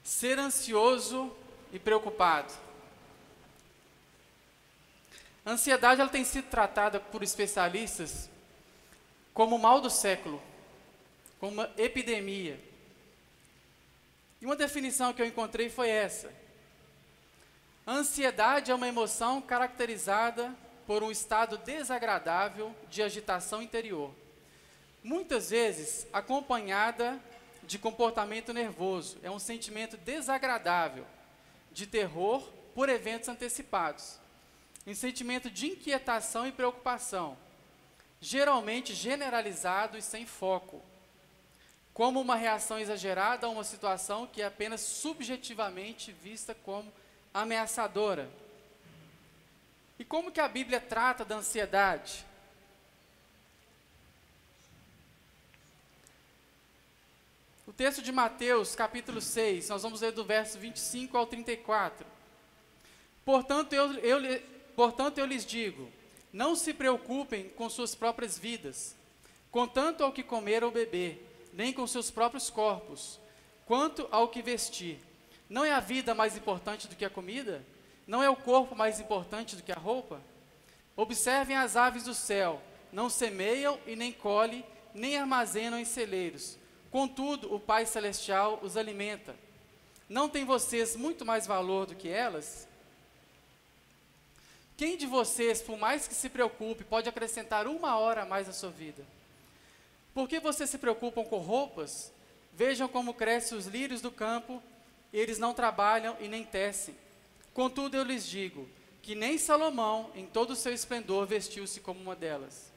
Ser ansioso e preocupado. A ansiedade ela tem sido tratada por especialistas como o mal do século, como uma epidemia. E uma definição que eu encontrei foi essa: a ansiedade é uma emoção caracterizada por um estado desagradável de agitação interior, muitas vezes acompanhada de comportamento nervoso. É um sentimento desagradável, de terror por eventos antecipados. Um sentimento de inquietação e preocupação, geralmente generalizado e sem foco, como uma reação exagerada a uma situação que é apenas subjetivamente vista como ameaçadora. E como que a Bíblia trata da ansiedade? O texto de Mateus, capítulo 6, nós vamos ler do verso 25 ao 34. Portanto, eu lhes digo, não se preocupem com suas próprias vidas, quanto ao que comer ou beber, nem com seus próprios corpos, quanto ao que vestir. Não é a vida mais importante do que a comida? Não é o corpo mais importante do que a roupa? Observem as aves do céu, não semeiam e nem colhem, nem armazenam em celeiros. Contudo, o Pai Celestial os alimenta. Não tem vocês muito mais valor do que elas? Quem de vocês, por mais que se preocupe, pode acrescentar 1 hora a mais na sua vida? Por que vocês se preocupam com roupas? Vejam como crescem os lírios do campo, eles não trabalham e nem tecem. Contudo, eu lhes digo, que nem Salomão, em todo o seu esplendor, vestiu-se como uma delas.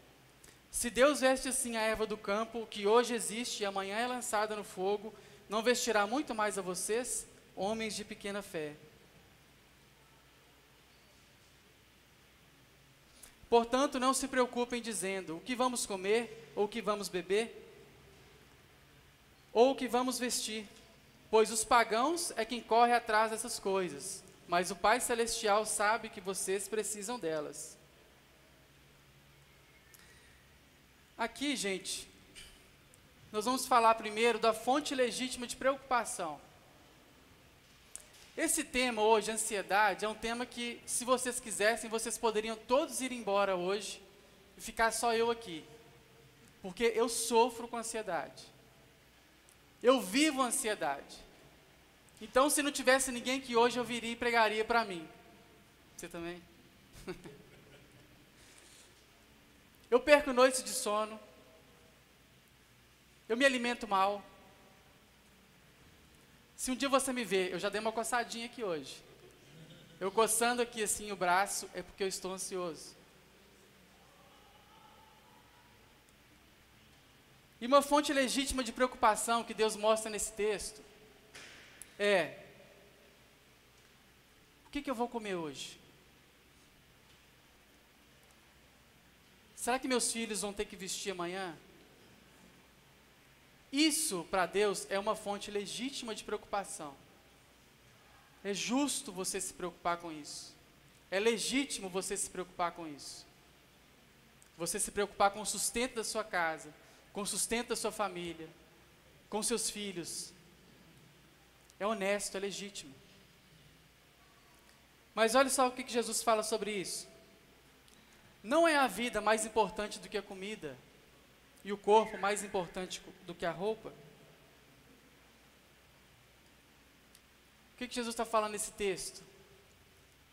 Se Deus veste assim a erva do campo, que hoje existe e amanhã é lançada no fogo, não vestirá muito mais a vocês, homens de pequena fé? Portanto, não se preocupem dizendo, o que vamos comer, ou o que vamos beber, ou o que vamos vestir, pois os pagãos é quem corre atrás dessas coisas, mas o Pai Celestial sabe que vocês precisam delas. Aqui, gente, nós vamos falar primeiro da fonte legítima de preocupação. Esse tema hoje, ansiedade, é um tema que, se vocês quisessem, vocês poderiam todos ir embora hoje e ficar só eu aqui. Porque eu sofro com ansiedade. Eu vivo ansiedade. Então, se não tivesse ninguém que hoje eu viria e pregaria para mim. Você também? Eu perco noites de sono. Eu me alimento mal. Se um dia você me ver, eu já dei uma coçadinha aqui hoje. Eu coçando aqui assim o braço, é porque eu estou ansioso. E uma fonte legítima de preocupação que Deus mostra nesse texto é: o que eu vou comer hoje? Será que meus filhos vão ter que vestir amanhã? Isso, para Deus, é uma fonte legítima de preocupação. É justo você se preocupar com isso. É legítimo você se preocupar com isso. Você se preocupar com o sustento da sua casa, com o sustento da sua família, com seus filhos. É honesto, é legítimo. Mas olha só o que Jesus fala sobre isso. Não é a vida mais importante do que a comida, e o corpo mais importante do que a roupa? O que Jesus está falando nesse texto?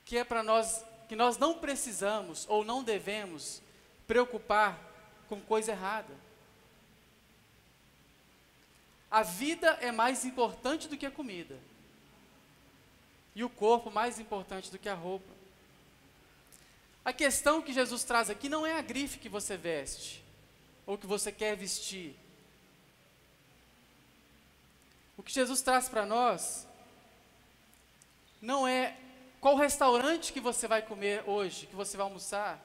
Que é para nós, que nós não precisamos ou não devemos preocupar com coisa errada. A vida é mais importante do que a comida, e o corpo mais importante do que a roupa. A questão que Jesus traz aqui não é a grife que você veste, ou que você quer vestir. O que Jesus traz para nós não é qual restaurante que você vai comer hoje, que você vai almoçar,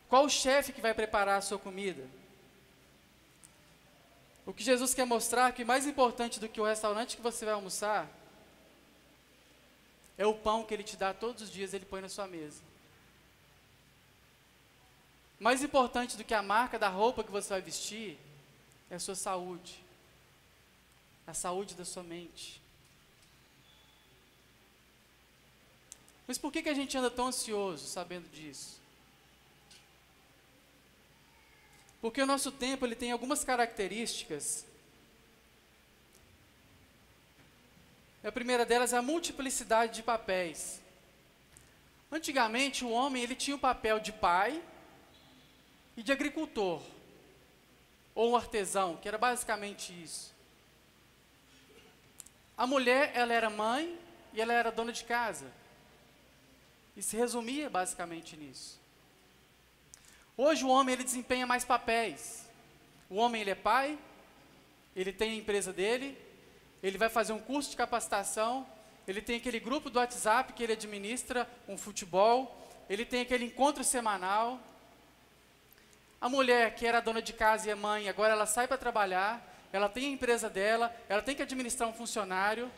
qual o chefe que vai preparar a sua comida. O que Jesus quer mostrar é que mais importante do que o restaurante que você vai almoçar é o pão que Ele te dá todos os dias, Ele põe na sua mesa. Mais importante do que a marca da roupa que você vai vestir é a sua saúde, a saúde da sua mente. Mas por que a gente anda tão ansioso sabendo disso? Porque o nosso tempo ele tem algumas características. A primeira delas é a multiplicidade de papéis. Antigamente, o homem ele tinha o papel de pai e de agricultor, ou um artesão, que era basicamente isso. A mulher, ela era mãe e ela era dona de casa. E se resumia basicamente nisso. Hoje o homem ele desempenha mais papéis. O homem ele é pai, ele tem a empresa dele, ele vai fazer um curso de capacitação, ele tem aquele grupo do WhatsApp que ele administra, um futebol, ele tem aquele encontro semanal. A mulher que era dona de casa e é mãe, agora ela sai para trabalhar, ela tem a empresa dela, ela tem que administrar um funcionário,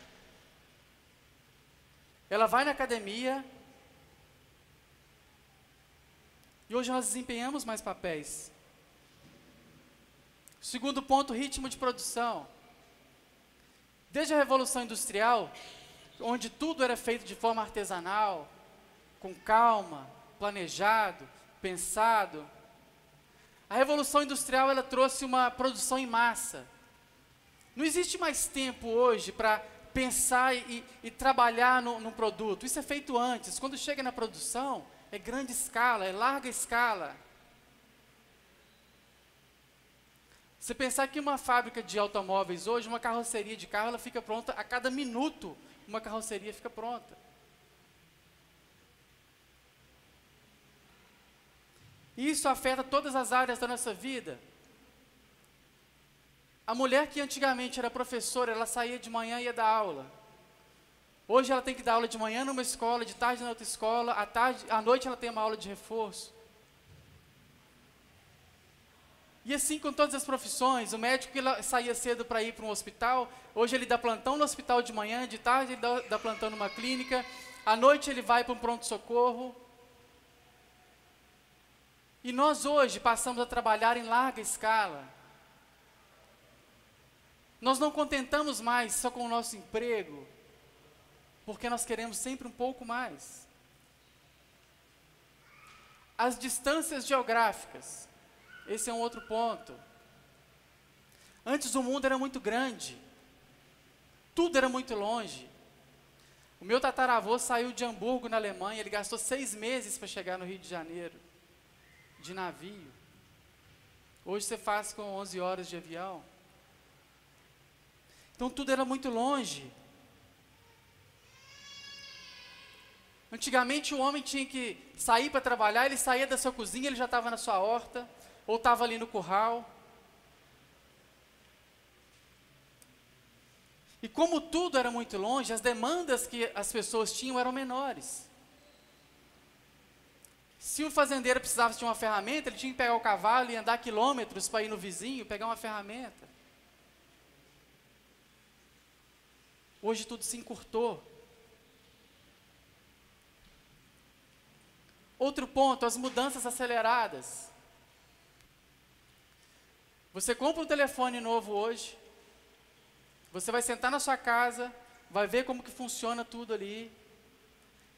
ela vai na academia. E hoje nós desempenhamos mais papéis. Segundo ponto, ritmo de produção. Desde a Revolução Industrial, onde tudo era feito de forma artesanal, com calma, planejado, pensado, a Revolução Industrial ela trouxe uma produção em massa. Não existe mais tempo hoje para pensar e trabalhar no produto. Isso é feito antes. Quando chega na produção, é grande escala, é larga escala. Você pensar que uma fábrica de automóveis hoje, uma carroceria de carro, ela fica pronta a cada minuto, uma carroceria fica pronta. E isso afeta todas as áreas da nossa vida. A mulher que antigamente era professora, ela saía de manhã e ia dar aula. Hoje ela tem que dar aula de manhã numa escola, de tarde na outra escola, à noite ela tem uma aula de reforço. E assim com todas as profissões, o médico que saía cedo para ir para um hospital, hoje ele dá plantão no hospital de manhã, de tarde ele dá plantão numa clínica, à noite ele vai para um pronto-socorro. E nós hoje passamos a trabalhar em larga escala. Nós não contentamos mais só com o nosso emprego, porque nós queremos sempre um pouco mais. As distâncias geográficas, esse é um outro ponto. Antes o mundo era muito grande, tudo era muito longe. O meu tataravô saiu de Hamburgo, na Alemanha, ele gastou 6 meses para chegar no Rio de Janeiro, de navio. Hoje você faz com 11 horas de avião. Então tudo era muito longe. Antigamente o homem tinha que sair para trabalhar, ele saía da sua cozinha, ele já estava na sua horta, ou estava ali no curral. E como tudo era muito longe, as demandas que as pessoas tinham eram menores. Se um fazendeiro precisava de uma ferramenta, ele tinha que pegar o cavalo e andar quilômetros para ir no vizinho, pegar uma ferramenta. Hoje tudo se encurtou. Outro ponto, as mudanças aceleradas. Você compra um telefone novo hoje, você vai sentar na sua casa, vai ver como que funciona tudo ali.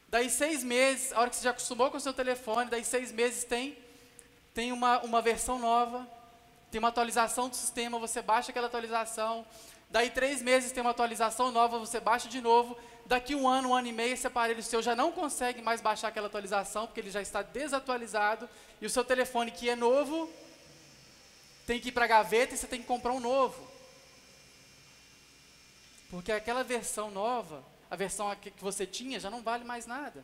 Daí 6 meses, a hora que você já acostumou com o seu telefone, daí 6 meses tem uma versão nova, tem uma atualização do sistema, você baixa aquela atualização. Daí 3 meses tem uma atualização nova, você baixa de novo. Daqui 1 ano e meio, esse aparelho seu já não consegue mais baixar aquela atualização, porque ele já está desatualizado. E o seu telefone, que é novo, tem que ir para a gaveta e você tem que comprar um novo. Porque aquela versão nova, a versão que você tinha, já não vale mais nada.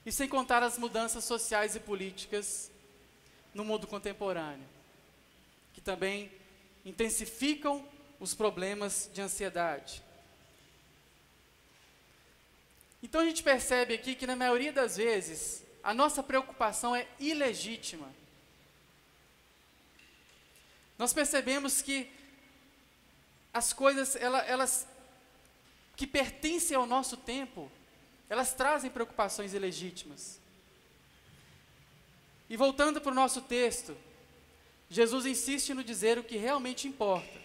E sem contar as mudanças sociais e políticas no mundo contemporâneo, que também intensificam os problemas de ansiedade. Então a gente percebe aqui que na maioria das vezes a nossa preocupação é ilegítima. Nós percebemos que as coisas, elas que pertencem ao nosso tempo, elas trazem preocupações ilegítimas. E voltando para o nosso texto, Jesus insiste no dizer o que realmente importa.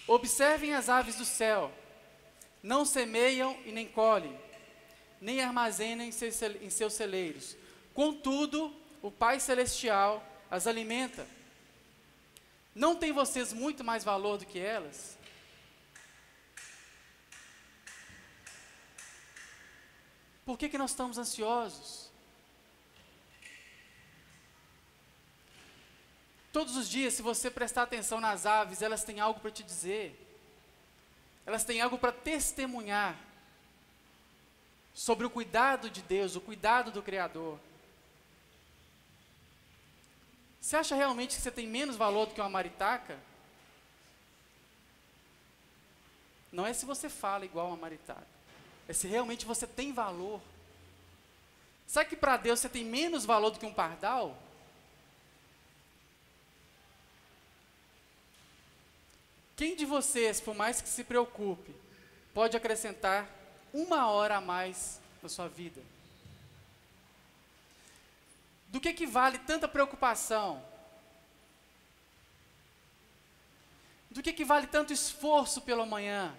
Observem as aves do céu. não semeiam e nem colhem, nem armazenam em seus celeiros. Contudo, o Pai Celestial as alimenta. Não tem vocês muito mais valor do que elas? Por que nós estamos ansiosos? Todos os dias, se você prestar atenção nas aves, elas têm algo para te dizer. Elas têm algo para testemunhar sobre o cuidado de Deus, o cuidado do Criador. Você acha realmente que você tem menos valor do que uma maritaca? Não é se você fala igual uma maritaca, é se realmente você tem valor. Sabe que para Deus você tem menos valor do que um pardal? Quem de vocês, por mais que se preocupe, pode acrescentar 1 hora a mais na sua vida? Do que vale tanta preocupação? Do que vale tanto esforço pelo amanhã?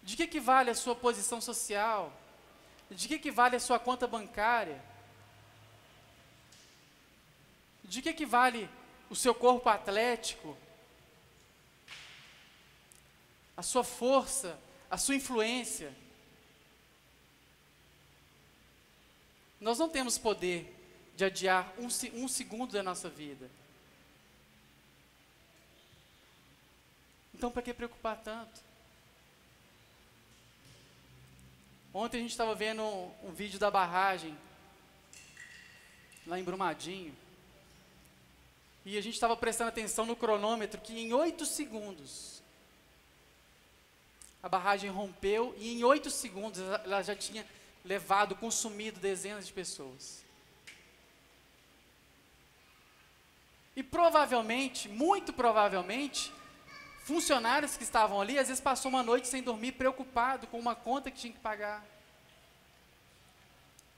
De que vale a sua posição social? De que vale a sua conta bancária? De que vale o seu corpo atlético? A sua força, a sua influência? Nós não temos poder de adiar um segundo da nossa vida. Então, para que preocupar tanto? Ontem a gente estava vendo um vídeo da barragem, lá em Brumadinho, e a gente estava prestando atenção no cronômetro, que em 8 segundos, a barragem rompeu, e em 8 segundos ela já tinha levado, consumido dezenas de pessoas. E provavelmente, muito provavelmente, funcionários que estavam ali, às vezes passou uma noite sem dormir, preocupado com uma conta que tinha que pagar.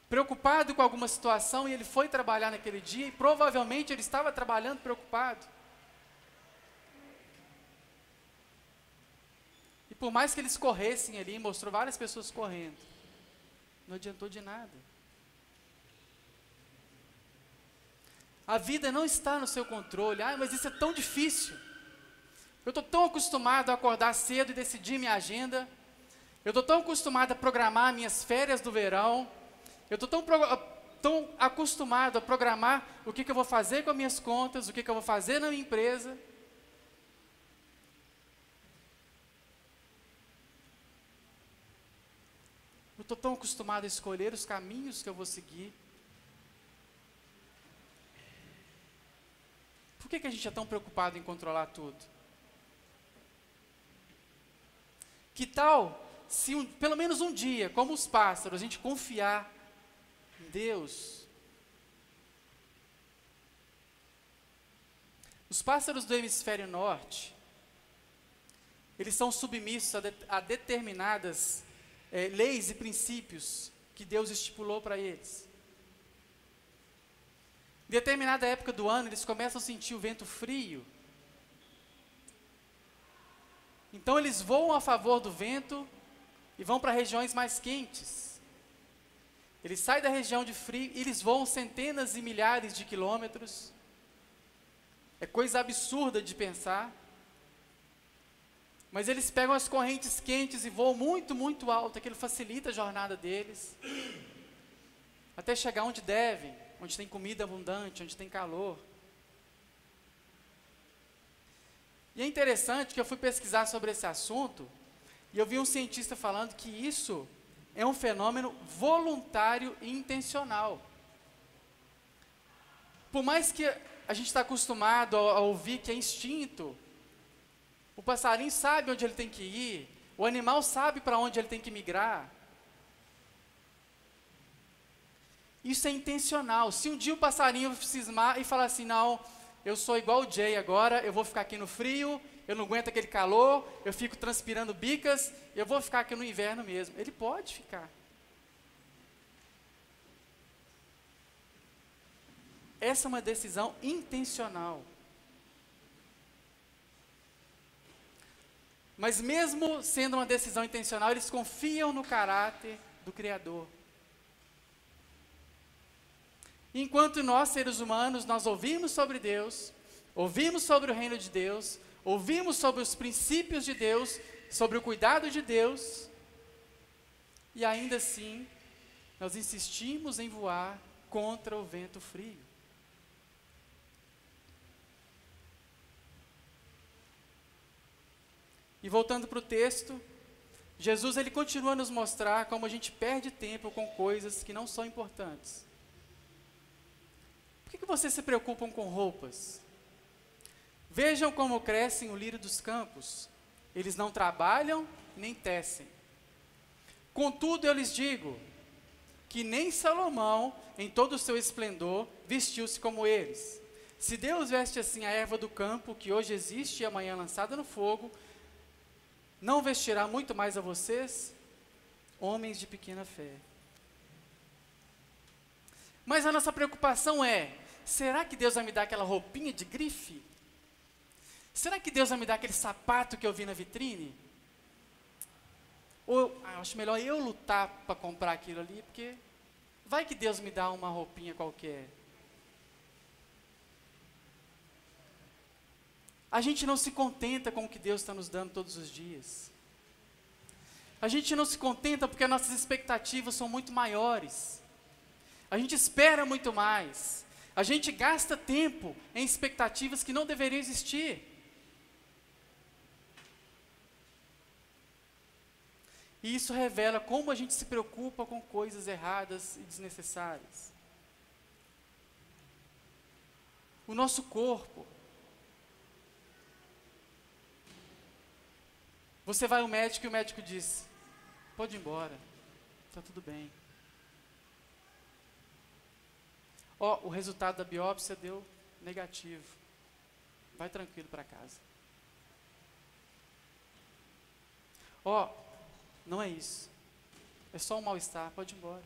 Preocupado com alguma situação, e ele foi trabalhar naquele dia, e provavelmente ele estava trabalhando preocupado. E por mais que eles corressem ali, mostrou várias pessoas correndo, não adiantou de nada. A vida não está no seu controle. Mas isso é tão difícil. Eu estou tão acostumado a acordar cedo e decidir minha agenda. Eu estou tão acostumado a programar minhas férias do verão. Eu estou tão acostumado a programar o que eu vou fazer com as minhas contas, o que eu vou fazer na minha empresa. Eu estou tão acostumado a escolher os caminhos que eu vou seguir. Por que a gente é tão preocupado em controlar tudo? Que tal se pelo menos um dia, como os pássaros, a gente confiar em Deus? Os pássaros do hemisfério norte, eles são submissos a determinadas leis e princípios que Deus estipulou para eles. Em determinada época do ano, eles começam a sentir o vento frio. Então eles voam a favor do vento e vão para regiões mais quentes. Eles saem da região de frio e eles voam centenas e milhares de quilômetros. É coisa absurda de pensar. Mas eles pegam as correntes quentes e voam muito, muito alto. Aquilo facilita a jornada deles. Até chegar onde devem, onde tem comida abundante, onde tem calor. E é interessante que eu fui pesquisar sobre esse assunto, e eu vi um cientista falando que isso é um fenômeno voluntário e intencional. Por mais que a gente está acostumado a ouvir que é instinto, o passarinho sabe onde ele tem que ir, o animal sabe para onde ele tem que migrar. Isso é intencional. Se um dia o passarinho cismar e falar assim, não, eu sou igual o Jay agora, eu vou ficar aqui no frio, eu não aguento aquele calor, eu fico transpirando bicas, eu vou ficar aqui no inverno mesmo. Ele pode ficar. Essa é uma decisão intencional. Mas mesmo sendo uma decisão intencional, eles confiam no caráter do Criador. Enquanto nós, seres humanos, nós ouvimos sobre Deus, ouvimos sobre o reino de Deus, ouvimos sobre os princípios de Deus, sobre o cuidado de Deus, e ainda assim, nós insistimos em voar contra o vento frio. E voltando para o texto, Jesus ele continua a nos mostrar como a gente perde tempo com coisas que não são importantes. Por que vocês se preocupam com roupas? Vejam como crescem o lírio dos campos. Eles não trabalham nem tecem. Contudo, eu lhes digo que nem Salomão, em todo o seu esplendor, vestiu-se como eles. Se Deus veste assim a erva do campo, que hoje existe e amanhã é lançada no fogo, não vestirá muito mais a vocês, homens de pequena fé. Mas a nossa preocupação é, será que Deus vai me dar aquela roupinha de grife? Será que Deus vai me dar aquele sapato que eu vi na vitrine? Ou eu acho melhor eu lutar para comprar aquilo ali, porque vai que Deus me dá uma roupinha qualquer. A gente não se contenta com o que Deus está nos dando todos os dias. A gente não se contenta porque nossas expectativas são muito maiores. A gente espera muito mais. A gente gasta tempo em expectativas que não deveriam existir. E isso revela como a gente se preocupa com coisas erradas e desnecessárias. O nosso corpo. Você vai ao médico e o médico diz, pode ir embora, está tudo bem. O resultado da biópsia deu negativo. Vai tranquilo para casa. Não é isso. É só um mal-estar, pode ir embora.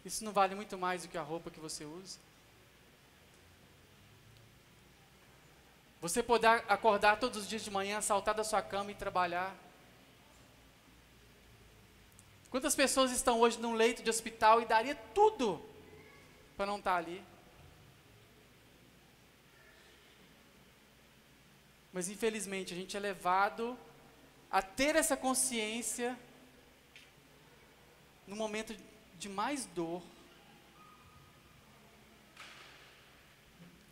Isso não vale muito mais do que a roupa que você usa? Você poder acordar todos os dias de manhã, saltar da sua cama e trabalhar. Quantas pessoas estão hoje num leito de hospital e daria tudo para não estar ali? Mas infelizmente a gente é levado a ter essa consciência no momento de mais dor.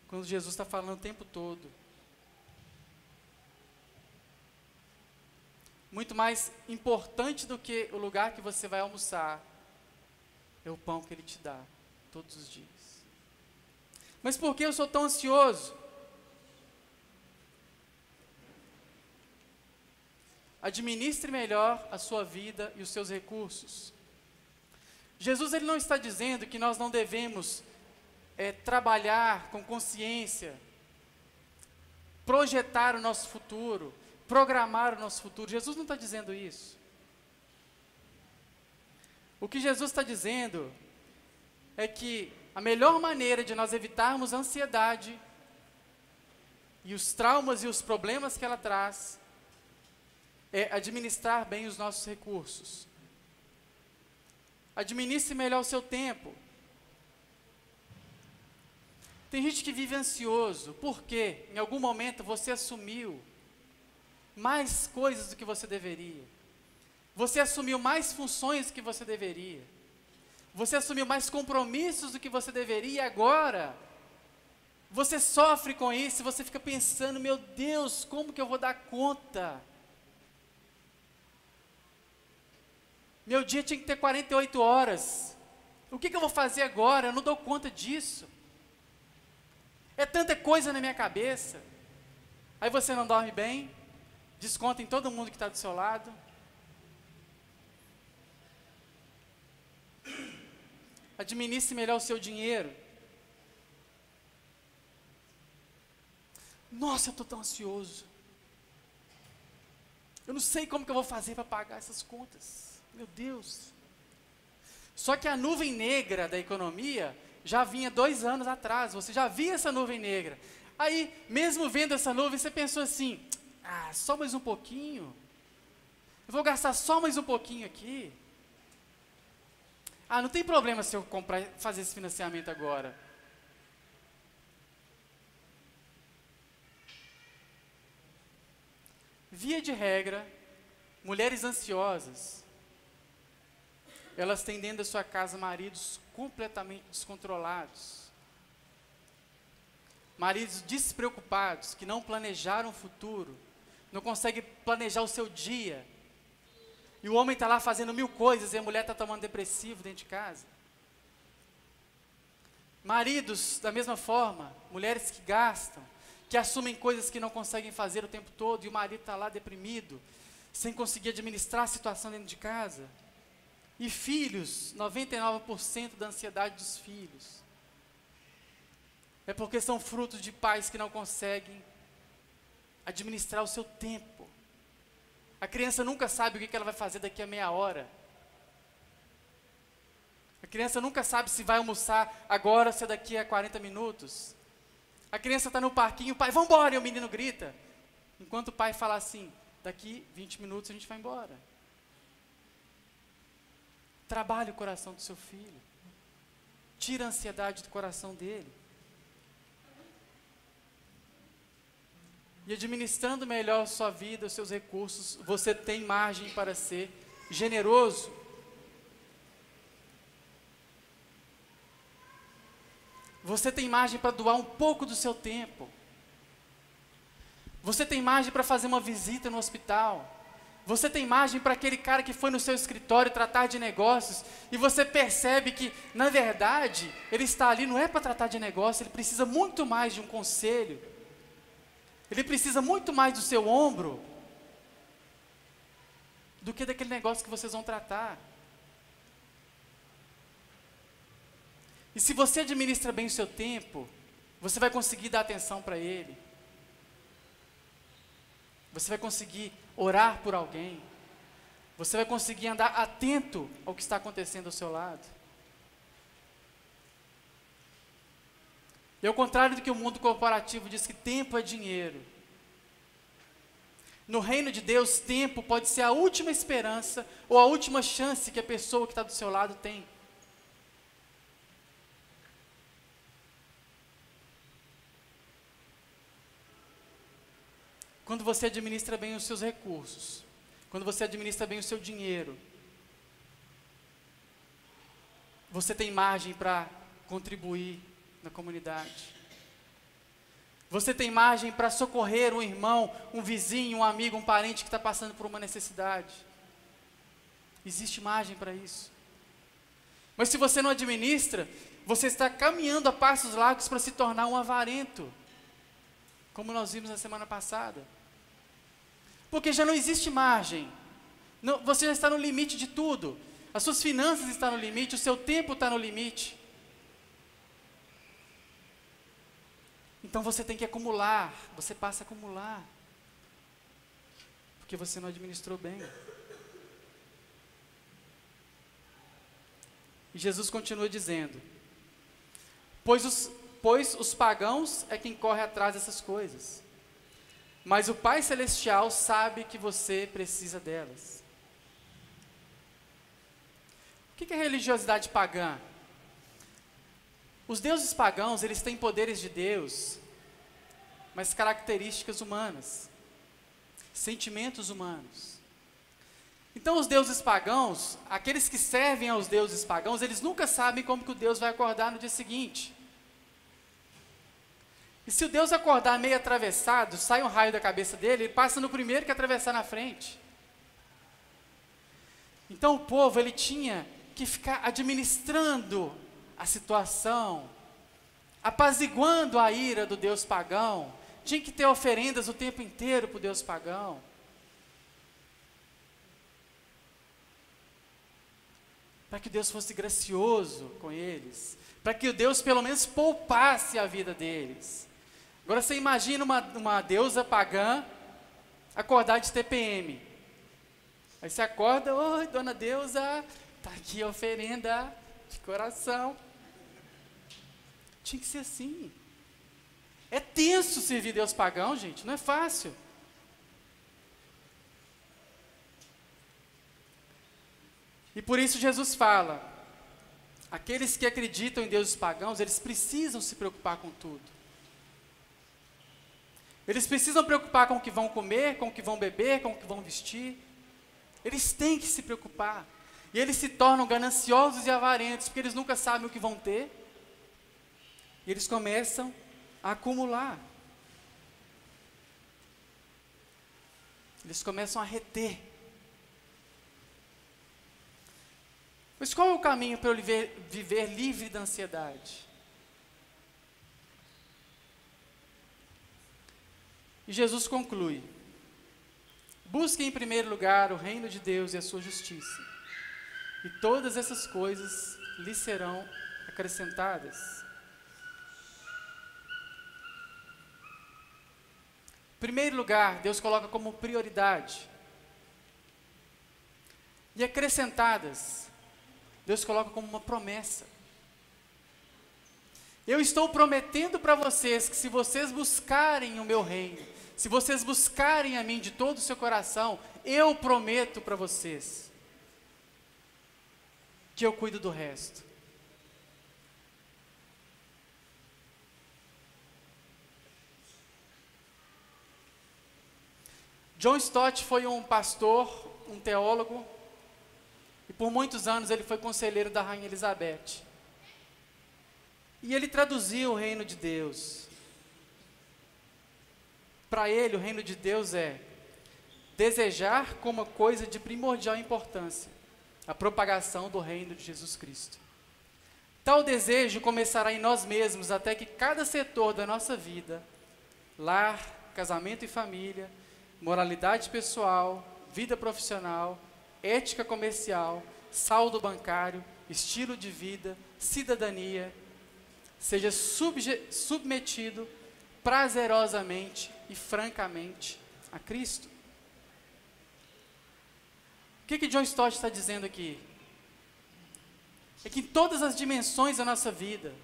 Quando Jesus está falando o tempo todo. Muito mais importante do que o lugar que você vai almoçar é o pão que Ele te dá todos os dias. Mas por que eu sou tão ansioso? Administre melhor a sua vida e os seus recursos. Jesus ele não está dizendo que nós não devemos trabalhar com consciência, projetar o nosso futuro, programar o nosso futuro. Jesus não está dizendo isso. O que Jesus está dizendo é que a melhor maneira de nós evitarmos a ansiedade e os traumas e os problemas que ela traz é administrar bem os nossos recursos. Administre melhor o seu tempo. Tem gente que vive ansioso porque em algum momento você assumiu mais coisas do que você deveria. Você assumiu mais funções do que você deveria. Você assumiu mais compromissos do que você deveria e agora você sofre com isso, você fica pensando, meu Deus, como que eu vou dar conta? Meu dia tinha que ter 48 horas. O que eu vou fazer agora? Eu não dou conta disso. É tanta coisa na minha cabeça. Aí você não dorme bem, desconta em todo mundo que está do seu lado. Administre melhor o seu dinheiro. Nossa, eu estou tão ansioso. Eu não sei como que eu vou fazer para pagar essas contas. Meu Deus. Só que a nuvem negra da economia, já vinha 2 anos atrás, você já via essa nuvem negra. Aí, mesmo vendo essa nuvem, você pensou assim, só mais um pouquinho? Eu vou gastar só mais um pouquinho aqui? Não tem problema se eu fazer esse financiamento agora. Via de regra, mulheres ansiosas, elas têm dentro da sua casa maridos completamente descontrolados. Maridos despreocupados, que não planejaram o futuro, não conseguem planejar o seu dia. E o homem está lá fazendo 1000 coisas e a mulher está tomando depressivo dentro de casa. Maridos, da mesma forma, mulheres que gastam, que assumem coisas que não conseguem fazer o tempo todo, e o marido está lá deprimido, sem conseguir administrar a situação dentro de casa. E filhos, 99% da ansiedade dos filhos é porque são frutos de pais que não conseguem administrar o seu tempo. A criança nunca sabe o que ela vai fazer daqui a meia hora. A criança nunca sabe se vai almoçar agora ou se é daqui a 40 minutos. A criança está no parquinho, o pai, vamos embora, e o menino grita. Enquanto o pai fala assim, daqui 20 minutos a gente vai embora. Trabalhe o coração do seu filho. Tira a ansiedade do coração dele. E administrando melhor a sua vida, os seus recursos, você tem margem para ser generoso. Você tem margem para doar um pouco do seu tempo. Você tem margem para fazer uma visita no hospital. Você tem margem para aquele cara que foi no seu escritório tratar de negócios e você percebe que, na verdade, ele está ali não é para tratar de negócio, ele precisa muito mais de um conselho. Ele precisa muito mais do seu ombro do que daquele negócio que vocês vão tratar. E se você administra bem o seu tempo, você vai conseguir dar atenção para ele. Você vai conseguir orar por alguém. Você vai conseguir andar atento ao que está acontecendo ao seu lado. E ao contrário do que o mundo corporativo diz que tempo é dinheiro. No reino de Deus, tempo pode ser a última esperança ou a última chance que a pessoa que está do seu lado tem. Quando você administra bem os seus recursos, quando você administra bem o seu dinheiro, você tem margem para contribuir na comunidade. Você tem margem para socorrer um irmão, um vizinho, um amigo, um parente que está passando por uma necessidade. Existe margem para isso. Mas se você não administra, você está caminhando a passos largos para se tornar um avarento, como nós vimos na semana passada. Porque já não existe margem. Não, você já está no limite de tudo. As suas finanças estão no limite, o seu tempo está no limite. Então você tem que acumular, você passa a acumular. Porque você não administrou bem. E Jesus continua dizendo, pois os pagãos é quem corre atrás dessas coisas. Mas o Pai Celestial sabe que você precisa delas. O que é religiosidade pagã? Os deuses pagãos, eles têm poderes de Deus, mas características humanas, sentimentos humanos. Então os deuses pagãos, aqueles que servem aos deuses pagãos, eles nunca sabem como que o Deus vai acordar no dia seguinte. E se o Deus acordar meio atravessado, sai um raio da cabeça dele, ele passa no primeiro que atravessar na frente. Então o povo, ele tinha que ficar administrando a situação, apaziguando a ira do Deus pagão, tinha que ter oferendas o tempo inteiro para o Deus pagão. Para que Deus fosse gracioso com eles, para que o Deus pelo menos poupasse a vida deles. Agora você imagina uma deusa pagã acordar de TPM. Aí você acorda, oi dona deusa, está aqui a oferenda de coração. Tinha que ser assim. É tenso servir Deus pagão, gente, não é fácil. E por isso Jesus fala, aqueles que acreditam em deuses pagãos, eles precisam se preocupar com tudo. Eles precisam preocupar com o que vão comer, com o que vão beber, com o que vão vestir. Eles têm que se preocupar. E eles se tornam gananciosos e avarentos, porque eles nunca sabem o que vão ter. E eles começam a acumular. Eles começam a reter. Mas qual é o caminho para eu viver livre da ansiedade? E Jesus conclui: busquem em primeiro lugar o reino de Deus e a sua justiça, e todas essas coisas lhes serão acrescentadas. Em primeiro lugar, Deus coloca como prioridade. E acrescentadas, Deus coloca como uma promessa. Eu estou prometendo para vocês que se vocês buscarem o meu reino, se vocês buscarem a mim de todo o seu coração, eu prometo para vocês que eu cuido do resto. John Stott foi um pastor, um teólogo, e por muitos anos ele foi conselheiro da Rainha Elizabeth. E ele traduziu o reino de Deus. Para ele, o reino de Deus é desejar como coisa de primordial importância a propagação do reino de Jesus Cristo. Tal desejo começará em nós mesmos, até que cada setor da nossa vida, lar, casamento e família, moralidade pessoal, vida profissional, ética comercial, saldo bancário, estilo de vida, cidadania, seja submetido prazerosamente e francamente a Cristo. O que John Stott está dizendo aqui? É que em todas as dimensões da nossa vida,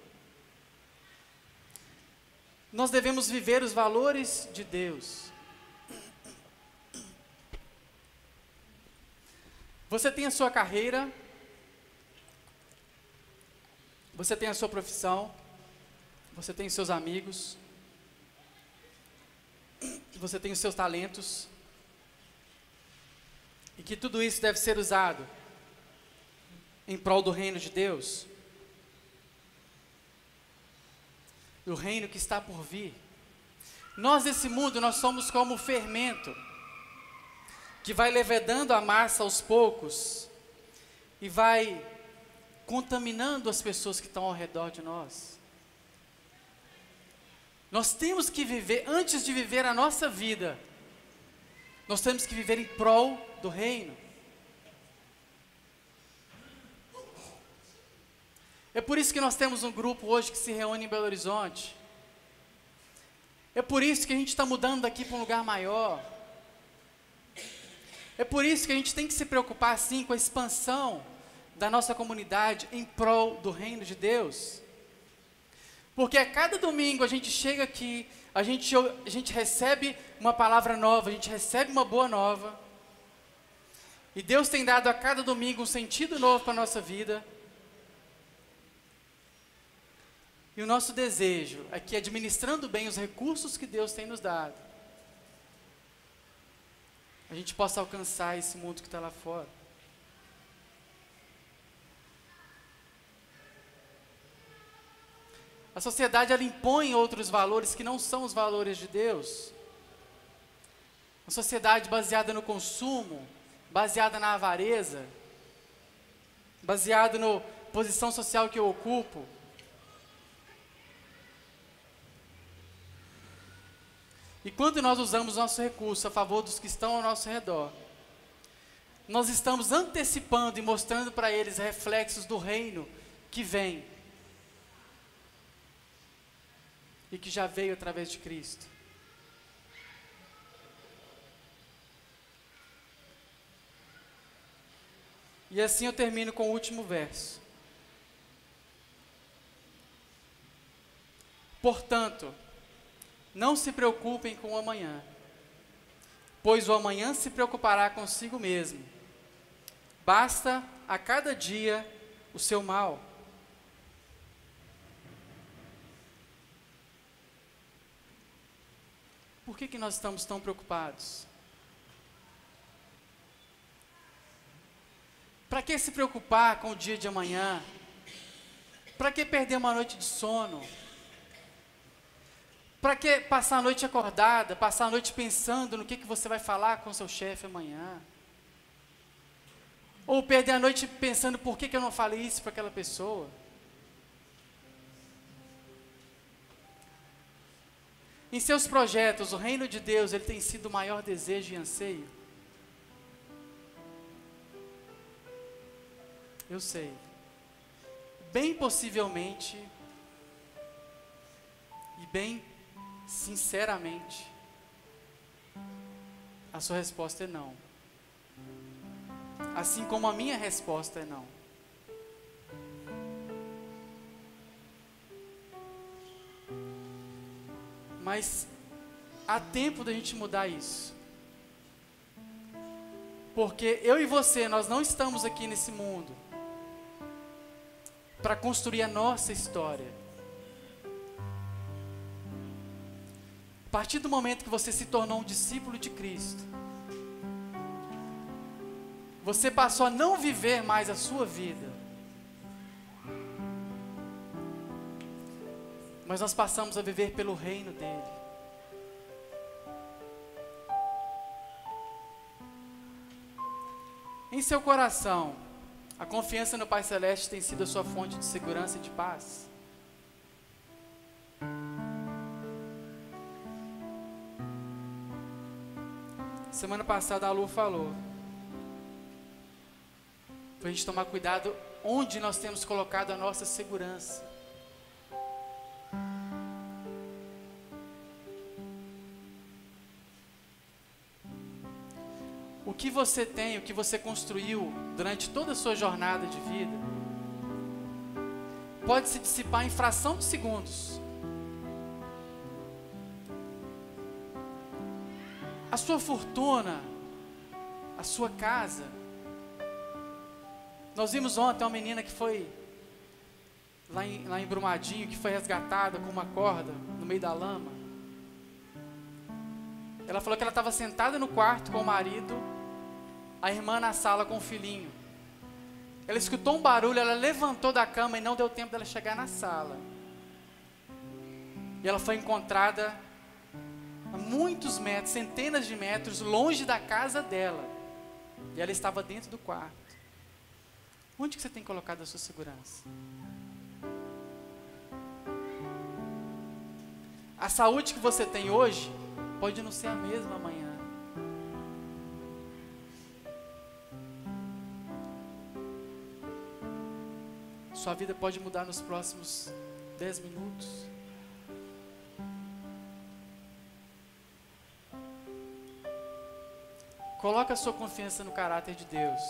nós devemos viver os valores de Deus. Você tem a sua carreira, você tem a sua profissão, você tem os seus amigos, você tem os seus talentos, e que tudo isso deve ser usado em prol do reino de Deus, do reino que está por vir. Nós nesse mundo, nós somos como o fermento, que vai levedando a massa aos poucos, e vai contaminando as pessoas que estão ao redor de nós. Nós temos que viver, antes de viver a nossa vida, nós temos que viver em prol do reino. É por isso que nós temos um grupo hoje que se reúne em Belo Horizonte. É por isso que a gente está mudando daqui para um lugar maior. É por isso que a gente tem que se preocupar, sim, com a expansão da nossa comunidade em prol do reino de Deus. Porque a cada domingo a gente chega aqui, a gente recebe uma palavra nova, a gente recebe uma boa nova. E Deus tem dado a cada domingo um sentido novo para a nossa vida. E o nosso desejo é que, administrando bem os recursos que Deus tem nos dado, a gente possa alcançar esse mundo que está lá fora. A sociedade, ela impõe outros valores que não são os valores de Deus. Uma sociedade baseada no consumo, baseada na avareza, baseada na posição social que eu ocupo. E quando nós usamos nosso recurso a favor dos que estão ao nosso redor, nós estamos antecipando e mostrando para eles reflexos do reino que vem e que já veio através de Cristo. E assim eu termino com o último verso. Portanto, não se preocupem com o amanhã, pois o amanhã se preocupará consigo mesmo. Basta a cada dia o seu mal. Por que nós estamos tão preocupados? Para que se preocupar com o dia de amanhã? Para que perder uma noite de sono? Para que passar a noite acordada, passar a noite pensando no que você vai falar com o seu chefe amanhã? Ou perder a noite pensando por que eu não falei isso para aquela pessoa? Em seus projetos, o reino de Deus, ele tem sido o maior desejo e anseio? Eu sei. Bem possivelmente, e bem sinceramente, a sua resposta é não. Assim como a minha resposta é não. Mas há tempo da gente mudar isso. Porque eu e você, nós não estamos aqui nesse mundo para construir a nossa história. A partir do momento que você se tornou um discípulo de Cristo, você passou a não viver mais a sua vida, mas nós passamos a viver pelo reino dele. Em seu coração, a confiança no Pai Celeste tem sido a sua fonte de segurança e de paz? Semana passada a Lu falou para a gente tomar cuidado onde nós temos colocado a nossa segurança. O que você tem, o que você construiu durante toda a sua jornada de vida, pode se dissipar em fração de segundos. A sua fortuna, a sua casa. Nós vimos ontem uma menina que foi lá em Brumadinho, que foi resgatada com uma corda no meio da lama. Ela falou que ela estava sentada no quarto com o marido, a irmã na sala com o filhinho. Ela escutou um barulho, ela levantou da cama e não deu tempo dela chegar na sala. E ela foi encontrada a muitos metros, centenas de metros, longe da casa dela. E ela estava dentro do quarto. Onde que você tem colocado a sua segurança? A saúde que você tem hoje pode não ser a mesma amanhã. Sua vida pode mudar nos próximos 10 minutos. Coloque a sua confiança no caráter de Deus.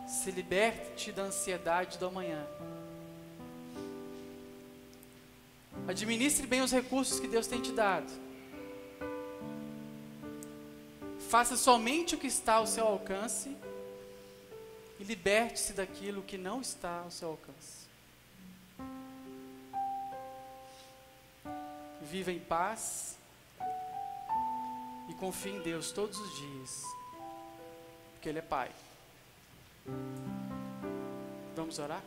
Se liberte da ansiedade do amanhã. Administre bem os recursos que Deus tem te dado. Faça somente o que está ao seu alcance e liberte-se daquilo que não está ao seu alcance. Viva em paz e confie em Deus todos os dias, porque Ele é Pai. Vamos orar?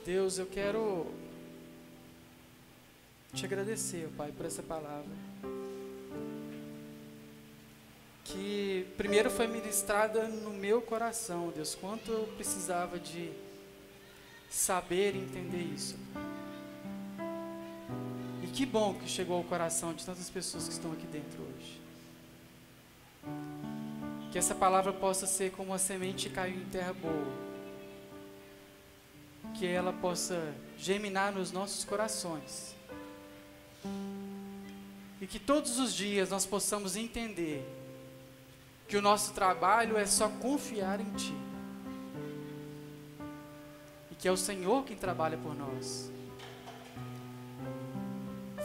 Deus, eu quero te agradecer, Pai, por essa palavra, que primeiro foi ministrada no meu coração, Deus, quanto eu precisava de saber e entender isso. E que bom que chegou ao coração de tantas pessoas que estão aqui dentro hoje. Que essa palavra possa ser como uma semente que caiu em terra boa. Que ela possa germinar nos nossos corações. E que todos os dias nós possamos entender que o nosso trabalho é só confiar em Ti. que é o Senhor quem trabalha por nós.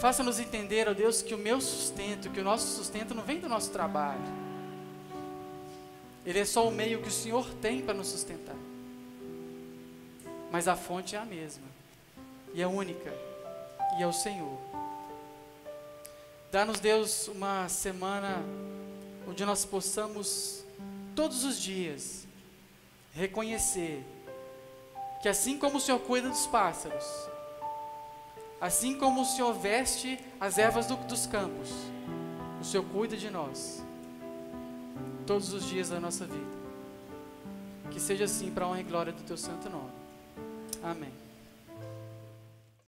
Faça-nos entender, ó Deus, que o meu sustento, que o nosso sustento não vem do nosso trabalho. Ele é só o meio que o Senhor tem para nos sustentar. Mas a fonte é a mesma, e é única, e é o Senhor. Dá-nos, Deus, uma semana onde nós possamos, todos os dias, reconhecer que assim como o Senhor cuida dos pássaros, assim como o Senhor veste as ervas dos campos, o Senhor cuida de nós, todos os dias da nossa vida. Que seja assim para a honra e glória do Teu santo nome. Amém.